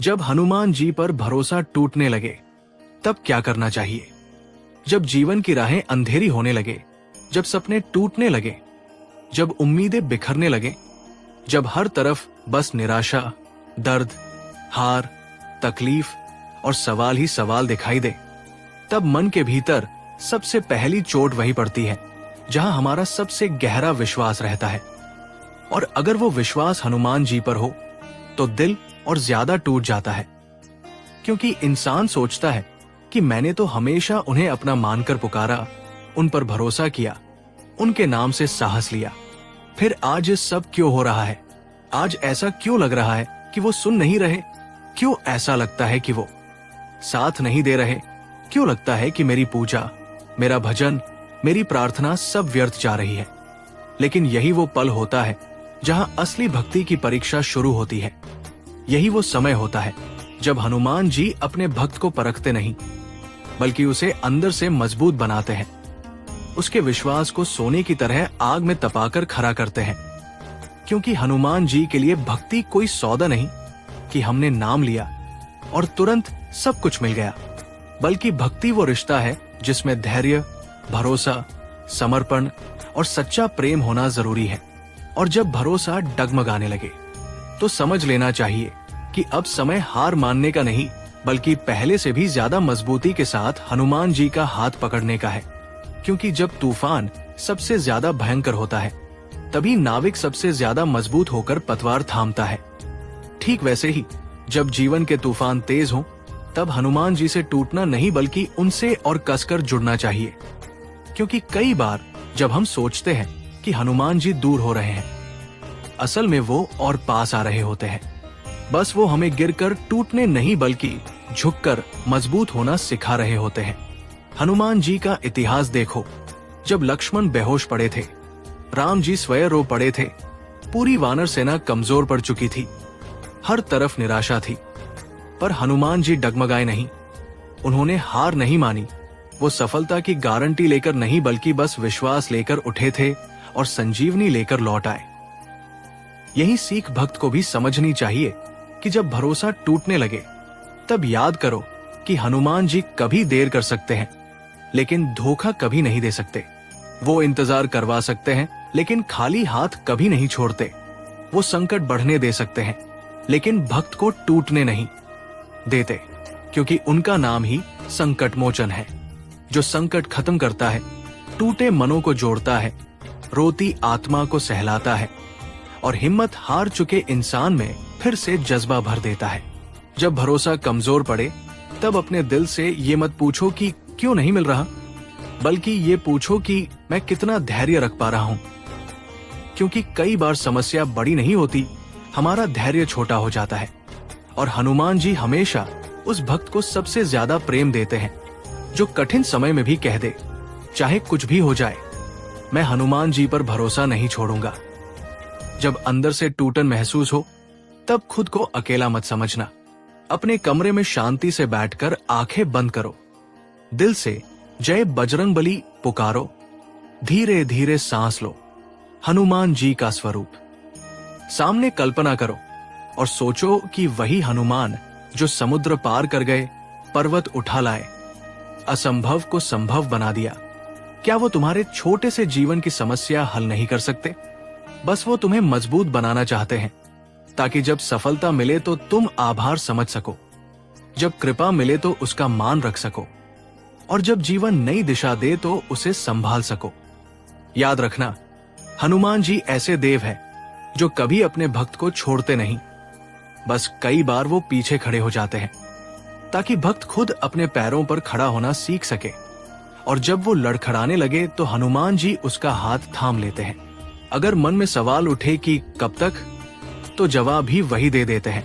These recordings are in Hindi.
जब हनुमान जी पर भरोसा टूटने लगे तब क्या करना चाहिए? जब जीवन की राहें अंधेरी होने लगे, जब सपने टूटने लगे, जब उम्मीदें बिखरने लगे, जब हर तरफ बस निराशा, दर्द, हार, तकलीफ और सवाल ही सवाल दिखाई दे, तब मन के भीतर सबसे पहली चोट वही पड़ती है जहां हमारा सबसे गहरा विश्वास रहता है। और अगर वो विश्वास हनुमान जी पर हो तो दिल और ज्यादा टूट जाता है, क्योंकि इंसान सोचता है कि मैंने तो हमेशा उन्हें अपना मानकर पुकारा, उन पर भरोसा किया, उनके नाम से साहस लिया, फिर आज ये सब क्यों हो रहा है? आज ऐसा क्यों लग रहा है कि वो सुन नहीं रहे? क्यों ऐसा लगता है कि वो साथ नहीं दे रहे? क्यों लगता है कि मेरी पूजा, मेरा भजन, मेरी प्रार्थना सब व्यर्थ जा रही है? लेकिन यही वो पल होता है जहां असली भक्ति की परीक्षा शुरू होती है। यही वो समय होता है जब हनुमान जी अपने भक्त को परखते नहीं, बल्कि उसे अंदर से मजबूत बनाते हैं, उसके विश्वास को सोने की तरह आग में तपाकर खड़ा करते हैं। क्योंकि हनुमान जी के लिए भक्ति कोई सौदा नहीं कि हमने नाम लिया और तुरंत सब कुछ मिल गया, बल्कि भक्ति वो रिश्ता है जिसमें धैर्य, भरोसा, समर्पण और सच्चा प्रेम होना जरूरी है। और जब भरोसा डगमगाने लगे तो समझ लेना चाहिए कि अब समय हार मानने का नहीं, बल्कि पहले से भी ज्यादा मजबूती के साथ हनुमान जी का हाथ पकड़ने का है। क्योंकि जब तूफान सबसे ज्यादा भयंकर होता है, तभी नाविक सबसे ज्यादा मजबूत होकर पतवार थामता है। ठीक वैसे ही जब जीवन के तूफान तेज हों, तब हनुमान जी से टूटना नहीं, बल्कि उनसे और कसकर जुड़ना चाहिए। क्योंकि कई बार जब हम सोचते हैं कि हनुमान जी दूर हो रहे हैं, असल में वो और पास आ रहे होते हैं। बस वो हमें गिरकर टूटने नहीं, बल्कि झुककर मजबूत होना सिखा रहे होते हैं। हनुमान जी का इतिहास देखो। जब लक्ष्मण बेहोश पड़े थे, राम जी स्वयं रो पड़े थे, पूरी वानर सेना कमजोर पड़ चुकी थी, हर तरफ निराशा थी, पर हनुमान जी डगमगाए नहीं। उन्होंने हार नहीं मानी। वो सफलता की गारंटी लेकर नहीं, बल्कि बस विश्वास लेकर उठे थे और संजीवनी लेकर लौट आए। यही सीख भक्त को भी समझनी चाहिए कि जब भरोसा टूटने लगे तब याद करो कि हनुमान जी कभी देर कर सकते हैं, लेकिन धोखा कभी नहीं दे सकते। वो इंतजार करवा सकते हैं, लेकिन खाली हाथ कभी नहीं छोड़ते। वो संकट बढ़ने दे सकते हैं, लेकिन भक्त को टूटने नहीं देते, क्योंकि उनका नाम ही संकट मोचन है, जो संकट खत्म करता है, टूटे मनों को जोड़ता है, रोती आत्मा को सहलाता है और हिम्मत हार चुके इंसान में फिर से जज्बा भर देता है। जब भरोसा कमजोर पड़े तब अपने दिल से ये मत पूछो कि क्यों नहीं मिल रहा, बल्कि ये पूछो कि मैं कितना धैर्य रख पा रहा हूं। क्योंकि कई बार समस्या बड़ी नहीं होती, हमारा धैर्य छोटा हो जाता है। और हनुमान जी हमेशा उस भक्त को सबसे ज्यादा प्रेम देते हैं जो कठिन समय में भी कह दे, चाहे कुछ भी हो जाए, मैं हनुमान जी पर भरोसा नहीं छोड़ूंगा। जब अंदर से टूटन महसूस हो तब खुद को अकेला मत समझना। अपने कमरे में शांति से बैठकर आंखें बंद करो, दिल से जय बजरंगबली पुकारो, धीरे धीरे सांस लो, हनुमान जी का स्वरूप सामने कल्पना करो और सोचो कि वही हनुमान जो समुद्र पार कर गए, पर्वत उठा लाए, असंभव को संभव बना दिया, क्या वो तुम्हारे छोटे से जीवन की समस्या हल नहीं कर सकते? बस वो तुम्हें मजबूत बनाना चाहते हैं, ताकि जब सफलता मिले तो तुम आभार समझ सको, जब कृपा मिले तो उसका मान रख सको, और जब जीवन नई दिशा दे तो उसे संभाल सको। याद रखना, हनुमान जी ऐसे देव हैं जो कभी अपने भक्त को छोड़ते नहीं। बस कई बार वो पीछे खड़े हो जाते हैं ताकि भक्त खुद अपने पैरों पर खड़ा होना सीख सके। और जब वो लड़खड़ाने लगे तो हनुमान जी उसका हाथ थाम लेते हैं। अगर मन में सवाल उठे कि कब तक, तो जवाब भी वही दे देते हैं,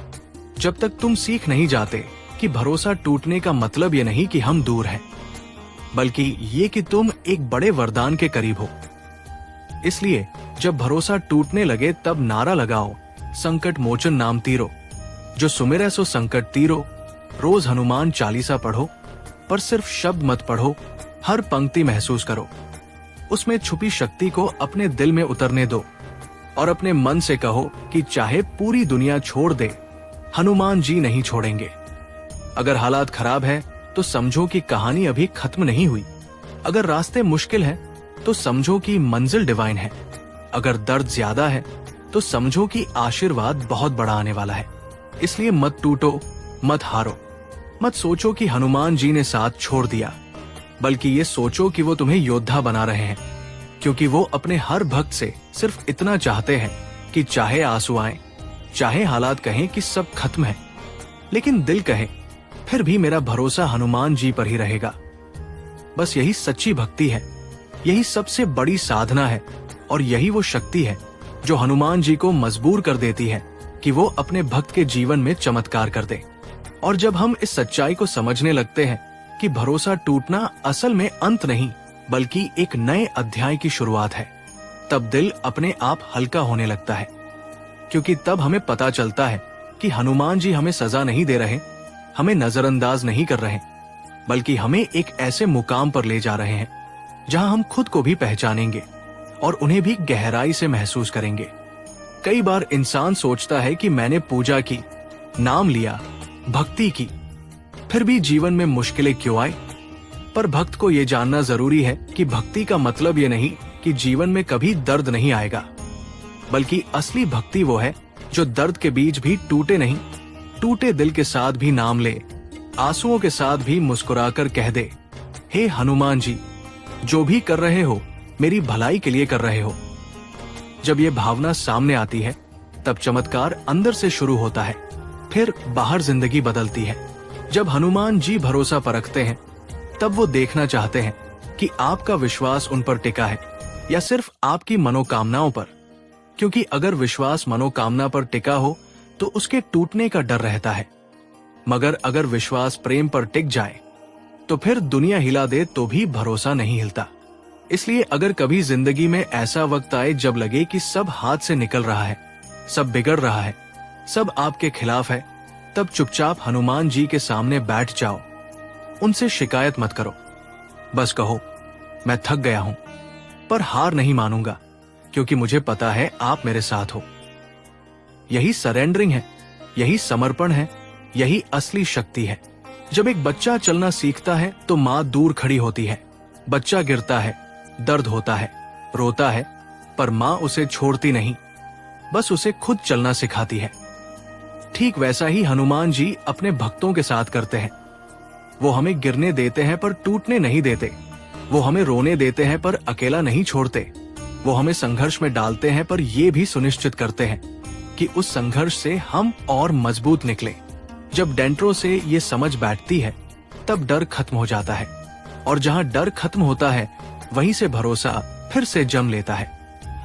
जब तक तुम सीख नहीं जाते कि भरोसा टूटने का मतलब ये नहीं कि हम दूर हैं, बल्कि ये कि तुम एक बड़े वरदान के करीब हो। इसलिए जब भरोसा टूटने लगे तब नारा लगाओ, संकट मोचन नाम तीरो, जो सुमिरै सो संकट तीरो। रोज हनुमान चालीसा पढ़ो, पर सिर्फ शब्द मत पढ़ो, हर पंक्ति महसूस करो, उसमें छुपी शक्ति को अपने दिल में उतरने दो और अपने मन से कहो कि चाहे पूरी दुनिया छोड़ दे, हनुमान जी नहीं छोड़ेंगे। अगर हालात खराब है तो समझो कि कहानी अभी खत्म नहीं हुई। अगर रास्ते मुश्किल हैं तो समझो कि मंजिल डिवाइन है। अगर दर्द ज्यादा है तो समझो कि आशीर्वाद बहुत बड़ा आने वाला है। इसलिए मत टूटो, मत हारो, मत सोचो कि हनुमान जी ने साथ छोड़ दिया, बल्कि ये सोचो कि वो तुम्हें योद्धा बना रहे हैं, क्योंकि वो अपने हर भक्त से सिर्फ इतना चाहते हैं कि चाहे आंसू आए, चाहे हालात कहें कि सब खत्म है, लेकिन दिल कहे फिर भी मेरा भरोसा हनुमान जी पर ही रहेगा। बस यही सच्ची भक्ति है, यही सबसे बड़ी साधना है, और यही वो शक्ति है जो हनुमान जी को मजबूर कर देती है कि वो अपने भक्त के जीवन में चमत्कार कर दे। और जब हम इस सच्चाई को समझने लगते हैं कि भरोसा टूटना असल में अंत नहीं, बल्कि एक नए अध्याय की शुरुआत है, तब दिल अपने आप हल्का होने लगता है। क्योंकि तब हमें पता चलता है कि हनुमान जी हमें सजा नहीं दे रहे, हमें नजरअंदाज नहीं कर रहे, बल्कि हमें एक ऐसे मुकाम पर ले जा रहे हैं जहां हम खुद को भी पहचानेंगे और उन्हें भी गहराई से महसूस करेंगे। कई बार इंसान सोचता है कि मैंने पूजा की, नाम लिया, भक्ति की, फिर भी जीवन में मुश्किलें क्यों आई? पर भक्त को यह जानना जरूरी है कि भक्ति का मतलब ये नहीं कि जीवन में कभी दर्द नहीं आएगा, बल्कि असली भक्ति वो है जो दर्द के बीच भी टूटे नहीं, टूटे दिल के साथ भी नाम ले, आंसुओं के साथ भी मुस्कुराकर कह दे, हे हनुमान जी, जो भी कर रहे हो मेरी भलाई के लिए कर रहे हो। जब ये भावना सामने आती है तब चमत्कार अंदर से शुरू होता है, फिर बाहर जिंदगी बदलती है। जब हनुमान जी भरोसा परखते हैं तब वो देखना चाहते हैं कि आपका विश्वास उन पर टिका है या सिर्फ आपकी मनोकामनाओं पर, क्योंकि अगर विश्वास मनोकामना पर टिका हो तो उसके टूटने का डर रहता है, मगर अगर विश्वास प्रेम पर टिक जाए तो फिर दुनिया हिला दे तो भी भरोसा नहीं हिलता। इसलिए अगर कभी जिंदगी में ऐसा वक्त आए जब लगे कि सब हाथ से निकल रहा है, सब बिगड़ रहा है, सब आपके खिलाफ है, तब चुपचाप हनुमान जी के सामने बैठ जाओ। उनसे शिकायत मत करो, बस कहो, मैं थक गया हूं पर हार नहीं मानूंगा, क्योंकि मुझे पता है आप मेरे साथ हो। यही सरेंडरिंग है, यही समर्पण है, यही असली शक्ति है। जब एक बच्चा चलना सीखता है तो माँ दूर खड़ी होती है। बच्चा गिरता है, दर्द होता है, रोता है, पर माँ उसे छोड़ती नहीं, बस उसे खुद चलना सिखाती है। ठीक वैसा ही हनुमान जी अपने भक्तों के साथ करते हैं। वो हमें गिरने देते हैं पर टूटने नहीं देते। वो हमें रोने देते हैं पर अकेला नहीं छोड़ते। वो हमें संघर्ष में डालते हैं पर ये भी सुनिश्चित करते हैं कि उस संघर्ष से हम और मजबूत निकले। जब डेंट्रो से ये समझ बैठती है तब डर खत्म हो जाता है, और जहां डर खत्म होता है वहीं से भरोसा फिर से जम लेता है,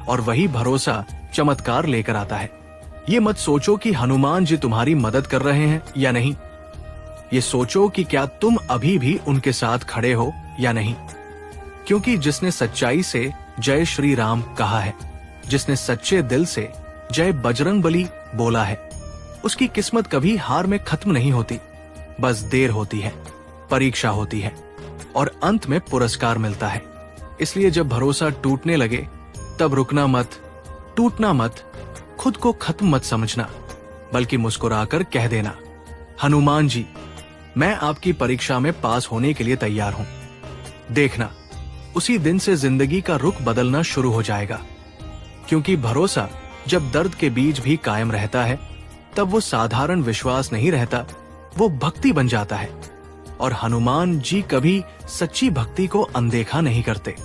और वही भरोसा चमत्कार लेकर आता है। ये मत सोचो कि हनुमान जी तुम्हारी मदद कर रहे हैं या नहीं, ये सोचो कि क्या तुम अभी भी उनके साथ खड़े हो या नहीं। क्योंकि जिसने सच्चाई से जय श्री राम कहा है, जिसने सच्चे दिल से जय बजरंगबली बोला है, उसकी किस्मत कभी हार में खत्म नहीं होती, बस देर होती है, परीक्षा होती है, और अंत में पुरस्कार मिलता है। इसलिए जब भरोसा टूटने लगे तब रुकना मत, टूटना मत, खुद को खत्म मत समझना, बल्कि मुस्कुराकर कह देना, हनुमान जी, मैं आपकी परीक्षा में पास होने के लिए तैयार हूं। देखना, उसी दिन से जिंदगी का रुख बदलना शुरू हो जाएगा। क्योंकि भरोसा जब दर्द के बीच भी कायम रहता है तब वो साधारण विश्वास नहीं रहता, वो भक्ति बन जाता है। और हनुमान जी कभी सच्ची भक्ति को अनदेखा नहीं करते।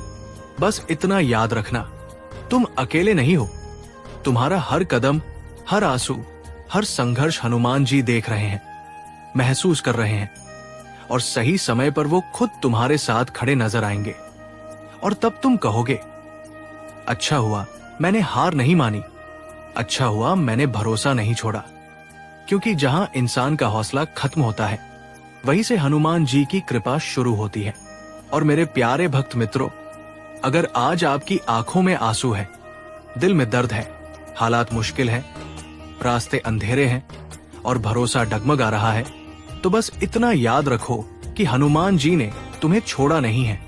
बस इतना याद रखना, तुम अकेले नहीं हो। तुम्हारा हर कदम, हर आंसू, हर संघर्ष हनुमान जी देख रहे हैं, महसूस कर रहे हैं, और सही समय पर वो खुद तुम्हारे साथ खड़े नजर आएंगे। और तब तुम कहोगे, अच्छा हुआ मैंने हार नहीं मानी, अच्छा हुआ मैंने भरोसा नहीं छोड़ा। क्योंकि जहां इंसान का हौसला खत्म होता है वहीं से हनुमान जी की कृपा शुरू होती है। और मेरे प्यारे भक्त मित्रों, अगर आज आपकी आंखों में आंसू है, दिल में दर्द है, हालात मुश्किल है, रास्ते अंधेरे हैं और भरोसा डगमगा रहा है, तो बस इतना याद रखो कि हनुमान जी ने तुम्हें छोड़ा नहीं है,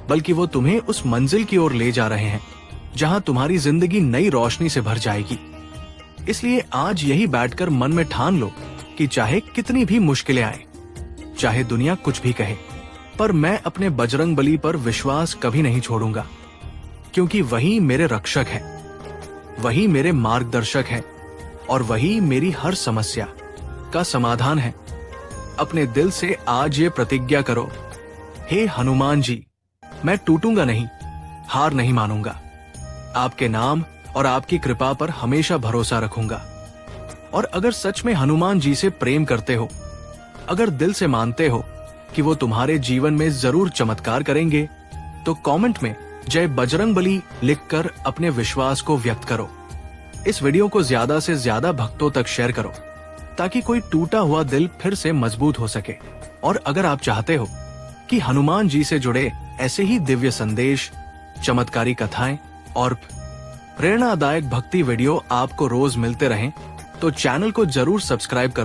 बल्कि वो तुम्हें उस मंजिल की ओर ले जा रहे हैं जहां तुम्हारी जिंदगी नई रोशनी से भर जाएगी। इसलिए आज यही बैठकर मन में ठान लो कि चाहे कितनी भी मुश्किलें आए, चाहे दुनिया कुछ भी कहे, पर मैं अपने बजरंग बली पर विश्वास कभी नहीं छोड़ूंगा, क्योंकि वही मेरे रक्षक है, वही मेरे मार्गदर्शक है और वही मेरी हर समस्या का समाधान है। अपने दिल से आज ये प्रतिज्ञा करो, हे हनुमान जी, मैं टूटूंगा नहीं, हार नहीं मानूंगा। आपके नाम और आपकी कृपा पर हमेशा भरोसा रखूंगा। और अगर सच में हनुमान जी से प्रेम करते हो, अगर दिल से मानते हो कि वो तुम्हारे जीवन में जरूर चमत्कार करेंगे, तो कमेंट में जय बजरंगबली लिखकर अपने विश्वास को व्यक्त करो। इस वीडियो को ज्यादा से ज्यादा भक्तों तक शेयर करो, ताकि कोई टूटा हुआ दिल फिर से मजबूत हो सके। और अगर आप चाहते हो कि हनुमान जी से जुड़े ऐसे ही दिव्य संदेश, चमत्कारी कथाएं और प्रेरणादायक भक्ति वीडियो आपको रोज मिलते रहें, तो चैनल को जरूर सब्सक्राइब करो।